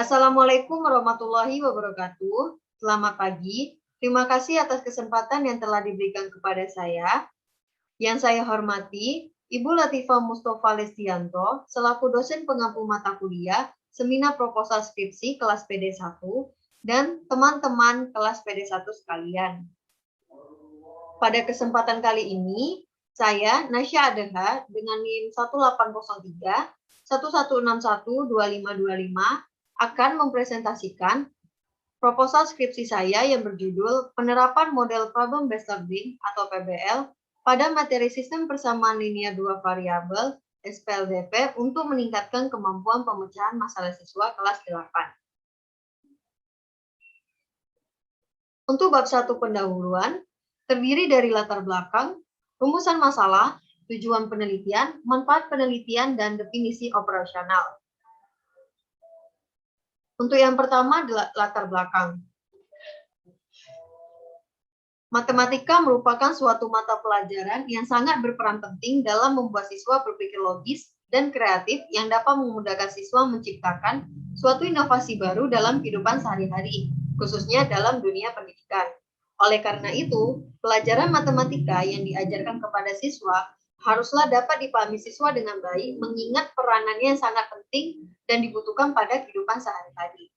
Assalamualaikum warahmatullahi wabarakatuh. Selamat pagi. Terima kasih atas kesempatan yang telah diberikan kepada saya. Yang saya hormati, Ibu Latifah Mustafa Lestianto, selaku dosen pengampu mata kuliah Seminar Proposal Skripsi kelas PD1 dan teman-teman kelas PD1 sekalian. Pada kesempatan kali ini, saya, Nasya Adeha, dengan NIM 1803 1161 2525 akan mempresentasikan proposal skripsi saya yang berjudul Penerapan Model Problem Based Learning atau PBL pada materi sistem persamaan linear dua variabel SPLDP untuk meningkatkan kemampuan pemecahan masalah siswa kelas 8. Untuk bab 1 pendahuluan, terdiri dari latar belakang, rumusan masalah, tujuan penelitian, manfaat penelitian, dan definisi operasional. Untuk yang pertama, latar belakang. Matematika merupakan suatu mata pelajaran yang sangat berperan penting dalam membuat siswa berpikir logis dan kreatif yang dapat memudahkan siswa menciptakan suatu inovasi baru dalam kehidupan sehari-hari, khususnya dalam dunia pendidikan. Oleh karena itu, pelajaran matematika yang diajarkan kepada siswa haruslah dapat dipahami siswa dengan baik, mengingat peranannya yang sangat penting dan dibutuhkan pada kehidupan sehari-hari.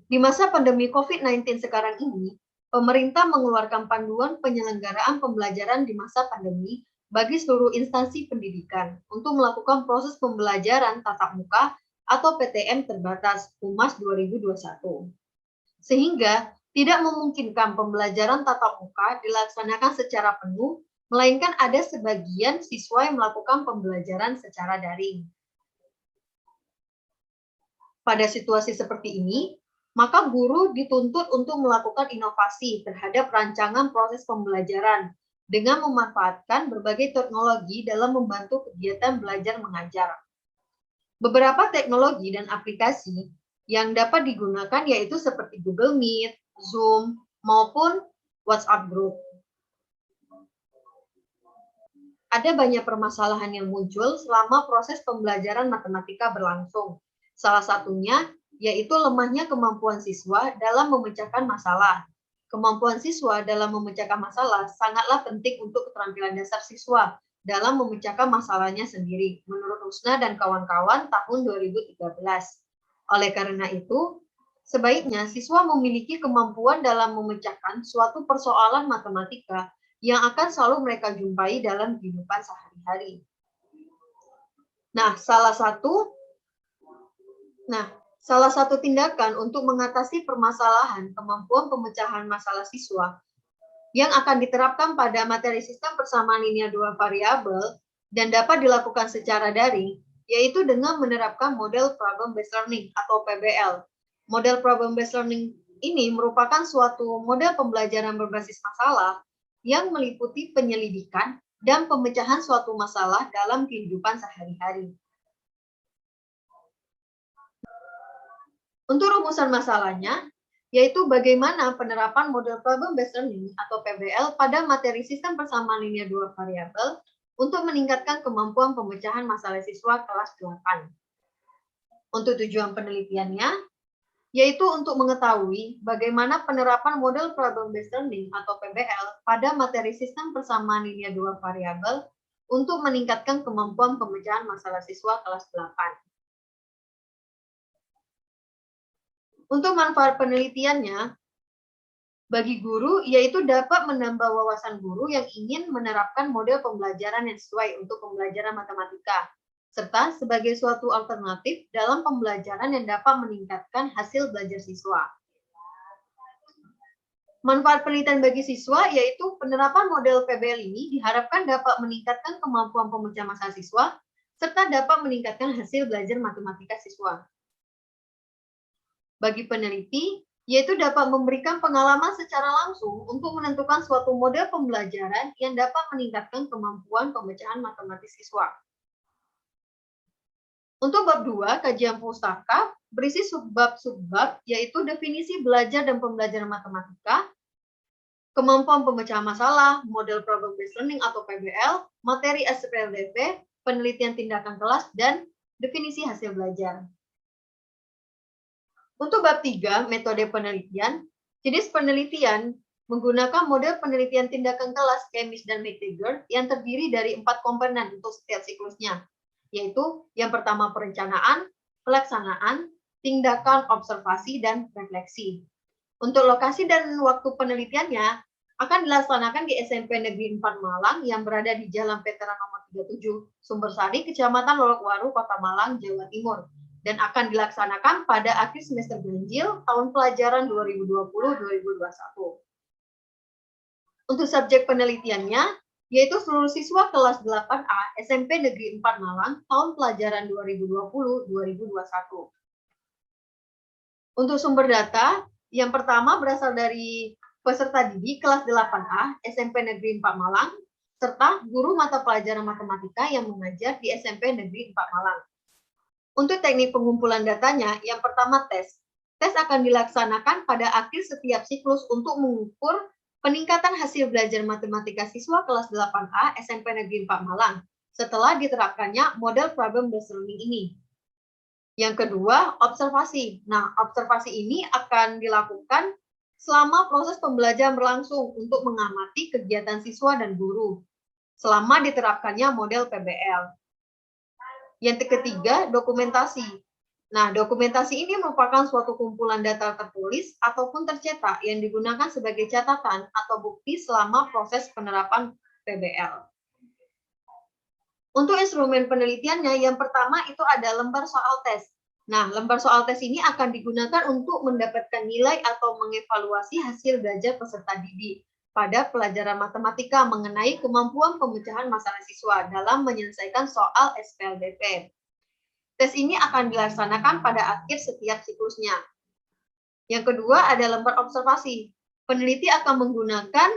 Di masa pandemi COVID-19 sekarang ini, pemerintah mengeluarkan panduan penyelenggaraan pembelajaran di masa pandemi bagi seluruh instansi pendidikan untuk melakukan proses pembelajaran tatap muka atau PTM terbatas UMAS 2021. Sehingga tidak memungkinkan pembelajaran tatap muka dilaksanakan secara penuh, melainkan ada sebagian siswa yang melakukan pembelajaran secara daring. Pada situasi seperti ini, maka guru dituntut untuk melakukan inovasi terhadap rancangan proses pembelajaran dengan memanfaatkan berbagai teknologi dalam membantu kegiatan belajar mengajar. Beberapa teknologi dan aplikasi yang dapat digunakan yaitu seperti Google Meet, Zoom, maupun WhatsApp Group. Ada banyak permasalahan yang muncul selama proses pembelajaran matematika berlangsung. Salah satunya yaitu lemahnya kemampuan siswa dalam memecahkan masalah. Kemampuan siswa dalam memecahkan masalah sangatlah penting untuk keterampilan dasar siswa dalam memecahkan masalahnya sendiri, menurut Rusna dan kawan-kawan tahun 2013. Oleh karena itu, sebaiknya siswa memiliki kemampuan dalam memecahkan suatu persoalan matematika yang akan selalu mereka jumpai dalam kehidupan sehari-hari. Nah, salah satu tindakan untuk mengatasi permasalahan kemampuan pemecahan masalah siswa yang akan diterapkan pada materi sistem persamaan linear dua variabel dan dapat dilakukan secara daring, yaitu dengan menerapkan model problem based learning atau PBL. Model problem based learning ini merupakan suatu model pembelajaran berbasis masalah yang meliputi penyelidikan dan pemecahan suatu masalah dalam kehidupan sehari-hari. Untuk rumusan masalahnya, yaitu bagaimana penerapan model problem based learning atau PBL pada materi sistem persamaan linear dua variabel untuk meningkatkan kemampuan pemecahan masalah siswa kelas 8. Untuk tujuan penelitiannya, yaitu untuk mengetahui bagaimana penerapan model problem based learning atau PBL pada materi sistem persamaan linear dua variabel untuk meningkatkan kemampuan pemecahan masalah siswa kelas 8. Untuk manfaat penelitiannya, bagi guru, yaitu dapat menambah wawasan guru yang ingin menerapkan model pembelajaran yang sesuai untuk pembelajaran matematika, serta sebagai suatu alternatif dalam pembelajaran yang dapat meningkatkan hasil belajar siswa. Manfaat penelitian bagi siswa, yaitu penerapan model PBL ini diharapkan dapat meningkatkan kemampuan pemecahan masalah siswa, serta dapat meningkatkan hasil belajar matematika siswa. Bagi peneliti, yaitu dapat memberikan pengalaman secara langsung untuk menentukan suatu model pembelajaran yang dapat meningkatkan kemampuan pemecahan matematis siswa. Untuk bab 2, kajian pustaka, berisi subbab-subbab, yaitu definisi belajar dan pembelajaran matematika, kemampuan pemecahan masalah, model problem based learning atau PBL, materi SPLDP, penelitian tindakan kelas, dan Definisi hasil belajar. Untuk bab 3, metode penelitian, jenis penelitian menggunakan model penelitian tindakan kelas Chemist dan McTaggart yang terdiri dari 4 komponen untuk setiap siklusnya, yaitu yang pertama perencanaan, pelaksanaan, tindakan, observasi, dan refleksi. Untuk lokasi dan waktu penelitiannya akan dilaksanakan di SMP Negeri 4 Malang yang berada di Jalan Veteran nomor 37, Sumbersari, Kecamatan Lolokwaru, Kota Malang, Jawa Timur, dan akan dilaksanakan pada akhir semester ganjil tahun pelajaran 2020-2021. Untuk subjek penelitiannya, yaitu seluruh siswa kelas 8A SMP Negeri 4 Malang tahun pelajaran 2020-2021. Untuk sumber data, yang pertama berasal dari peserta didik kelas 8A SMP Negeri 4 Malang, serta guru mata pelajaran matematika yang mengajar di SMP Negeri 4 Malang. Untuk teknik pengumpulan datanya, yang pertama tes. Tes akan dilaksanakan pada akhir setiap siklus untuk mengukur peningkatan hasil belajar matematika siswa kelas 8A SMP Negeri 4 Malang setelah diterapkannya model problem based learning ini. Yang kedua, observasi. Nah, observasi ini akan dilakukan selama proses pembelajaran berlangsung untuk mengamati kegiatan siswa dan guru selama diterapkannya model PBL. Yang ketiga, dokumentasi. Nah, dokumentasi ini merupakan suatu kumpulan data tertulis ataupun tercetak yang digunakan sebagai catatan atau bukti selama proses penerapan PBL. Untuk instrumen penelitiannya, yang pertama itu ada lembar soal tes. Nah, lembar soal tes ini akan digunakan untuk mendapatkan nilai atau mengevaluasi hasil belajar peserta didik pada pelajaran matematika mengenai kemampuan pemecahan masalah siswa dalam menyelesaikan soal SPLDP. Tes ini akan dilaksanakan pada akhir setiap siklusnya. Yang kedua ada lembar observasi. Peneliti akan menggunakan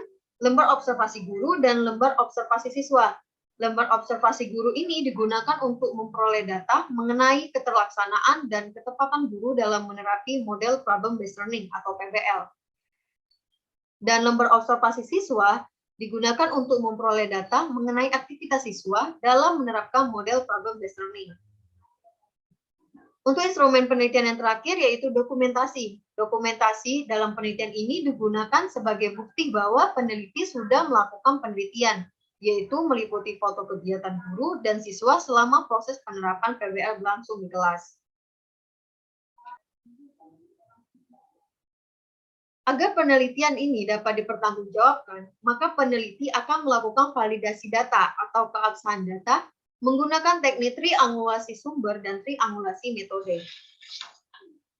lembar observasi guru dan lembar observasi siswa. Lembar observasi guru ini digunakan untuk memperoleh data mengenai keterlaksanaan dan ketepatan guru dalam menerapi model problem based learning atau PBL. Dan lembar observasi siswa digunakan untuk memperoleh data mengenai aktivitas siswa dalam menerapkan model problem based learning. Untuk instrumen penelitian yang terakhir yaitu dokumentasi. Dokumentasi dalam penelitian ini digunakan sebagai bukti bahwa peneliti sudah melakukan penelitian, yaitu meliputi foto kegiatan guru dan siswa selama proses penerapan PBL berlangsung di kelas. Agar penelitian ini dapat dipertanggungjawabkan, maka peneliti akan melakukan validasi data atau keabsahan data menggunakan teknik triangulasi sumber dan triangulasi metode.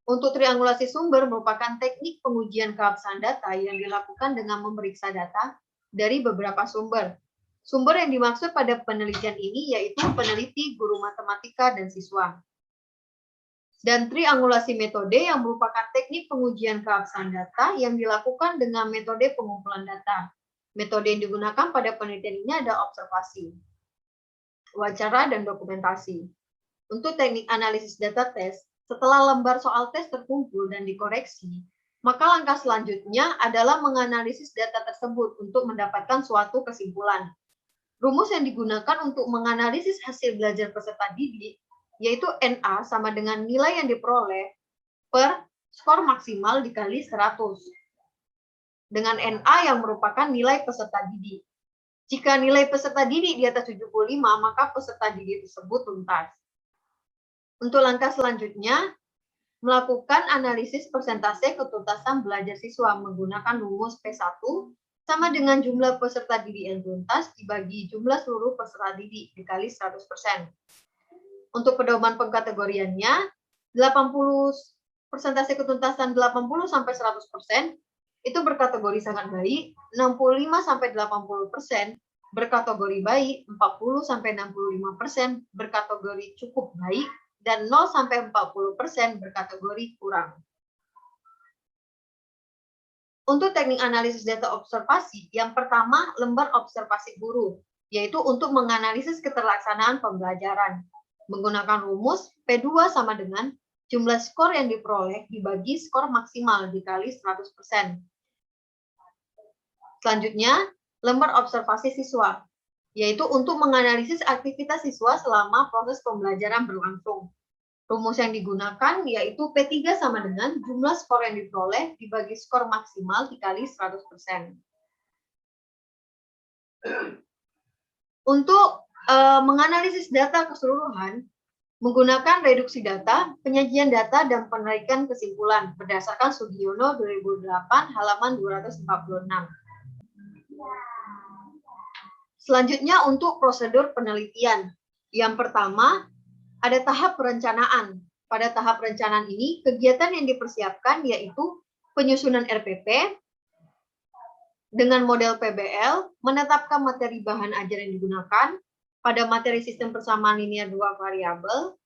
Untuk triangulasi sumber merupakan teknik pengujian keabsahan data yang dilakukan dengan memeriksa data dari beberapa sumber. Sumber yang dimaksud pada penelitian ini yaitu peneliti, guru matematika, dan siswa. Dan triangulasi metode yang merupakan teknik pengujian keabsahan data yang dilakukan dengan metode pengumpulan data. Metode yang digunakan pada penelitian ini ada observasi, wawancara, dan dokumentasi. Untuk teknik analisis data tes, setelah lembar soal tes terkumpul dan dikoreksi, maka langkah selanjutnya adalah menganalisis data tersebut untuk mendapatkan suatu kesimpulan. Rumus yang digunakan untuk menganalisis hasil belajar peserta didik yaitu NA sama dengan nilai yang diperoleh per skor maksimal dikali 100. Dengan NA yang merupakan nilai peserta didik. Jika nilai peserta didik di atas 75, maka peserta didik tersebut tuntas. Untuk langkah selanjutnya, melakukan analisis persentase ketuntasan belajar siswa menggunakan rumus P1 sama dengan jumlah peserta didik yang tuntas dibagi jumlah seluruh peserta didik dikali 100%. Untuk pedoman pengkategoriannya, 80 persentase ketuntasan 80-100% itu berkategori sangat baik, 65-80% berkategori baik, 40-65% berkategori cukup baik, dan 0-40% berkategori kurang. Untuk teknik analisis data observasi, yang pertama lembar observasi guru, yaitu untuk menganalisis keterlaksanaan pembelajaran. Menggunakan rumus P2 sama dengan jumlah skor yang diperoleh dibagi skor maksimal dikali 100%. Selanjutnya, lembar observasi siswa. yaitu untuk menganalisis aktivitas siswa selama proses pembelajaran berlangsung. Rumus yang digunakan yaitu P3 sama dengan jumlah skor yang diperoleh dibagi skor maksimal dikali 100%. Untuk menganalisis data keseluruhan, menggunakan reduksi data, penyajian data, dan penarikan kesimpulan berdasarkan Sugiono 2008 halaman 246. Selanjutnya untuk prosedur penelitian. Yang pertama, ada tahap perencanaan. Pada tahap perencanaan ini, kegiatan yang dipersiapkan yaitu penyusunan RPP dengan model PBL, menetapkan materi bahan ajar yang digunakan, pada materi sistem persamaan linear dua variabel,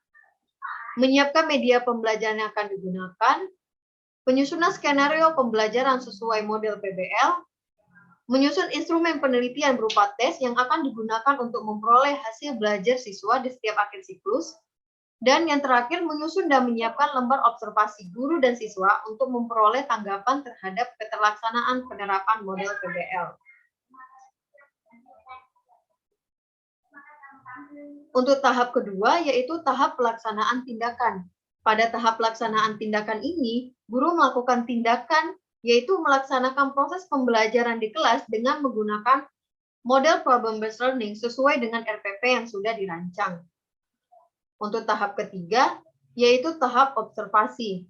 menyiapkan media pembelajaran yang akan digunakan, penyusunan skenario pembelajaran sesuai model PBL, menyusun instrumen penelitian berupa tes yang akan digunakan untuk memperoleh hasil belajar siswa di setiap akhir siklus, dan yang terakhir menyusun dan menyiapkan lembar observasi guru dan siswa untuk memperoleh tanggapan terhadap keterlaksanaan penerapan model PBL. Untuk tahap kedua yaitu tahap pelaksanaan tindakan. Pada tahap pelaksanaan tindakan ini, guru melakukan tindakan yaitu melaksanakan proses pembelajaran di kelas dengan menggunakan model problem-based learning sesuai dengan RPP yang sudah dirancang. Untuk tahap ketiga, yaitu tahap observasi.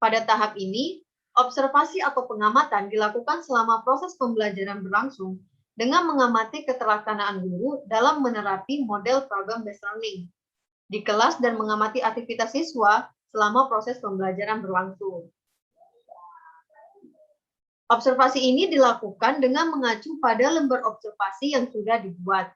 Pada tahap ini, observasi atau pengamatan dilakukan selama proses pembelajaran berlangsung dengan mengamati keterlaksanaan guru dalam menerapi model problem-based learning di kelas dan mengamati aktivitas siswa selama proses pembelajaran berlangsung. Observasi ini dilakukan dengan mengacu pada lembar observasi yang sudah dibuat.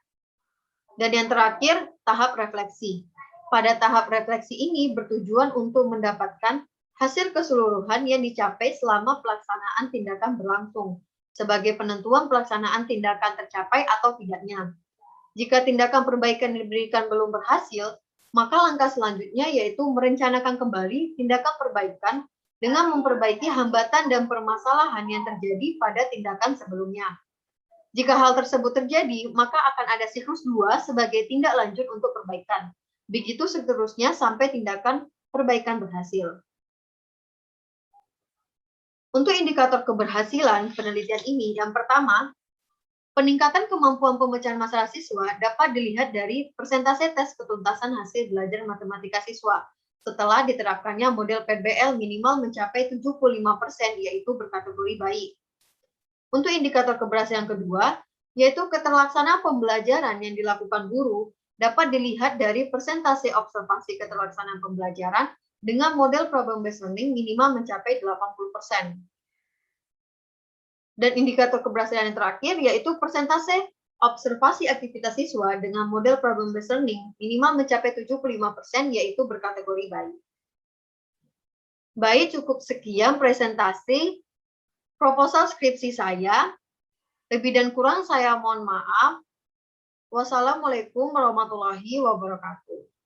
Dan yang terakhir, tahap refleksi. Pada tahap refleksi ini bertujuan untuk mendapatkan hasil keseluruhan yang dicapai selama pelaksanaan tindakan berlangsung, sebagai penentuan pelaksanaan tindakan tercapai atau tidaknya. Jika tindakan perbaikan yang diberikan belum berhasil, maka langkah selanjutnya yaitu merencanakan kembali tindakan perbaikan dengan memperbaiki hambatan dan permasalahan yang terjadi pada tindakan sebelumnya. Jika hal tersebut terjadi, maka akan ada siklus 2 sebagai tindak lanjut untuk perbaikan. Begitu seterusnya sampai tindakan perbaikan berhasil. Untuk indikator keberhasilan penelitian ini, yang pertama, peningkatan kemampuan pemecahan masalah siswa dapat dilihat dari persentase tes ketuntasan hasil belajar matematika siswa setelah diterapkannya model PBL minimal mencapai 75%, yaitu berkategori baik. Untuk indikator keberhasilan kedua, yaitu keterlaksanaan pembelajaran yang dilakukan guru, dapat dilihat dari persentase observasi keterlaksanaan pembelajaran dengan model problem-based learning minimal mencapai 80%. Dan indikator keberhasilan yang terakhir, yaitu persentase observasi aktivitas siswa dengan model problem-based learning minimal mencapai 75%, yaitu berkategori baik. Baik, cukup sekian presentasi proposal skripsi saya. Lebih dan kurang saya mohon maaf. Wassalamualaikum warahmatullahi wabarakatuh.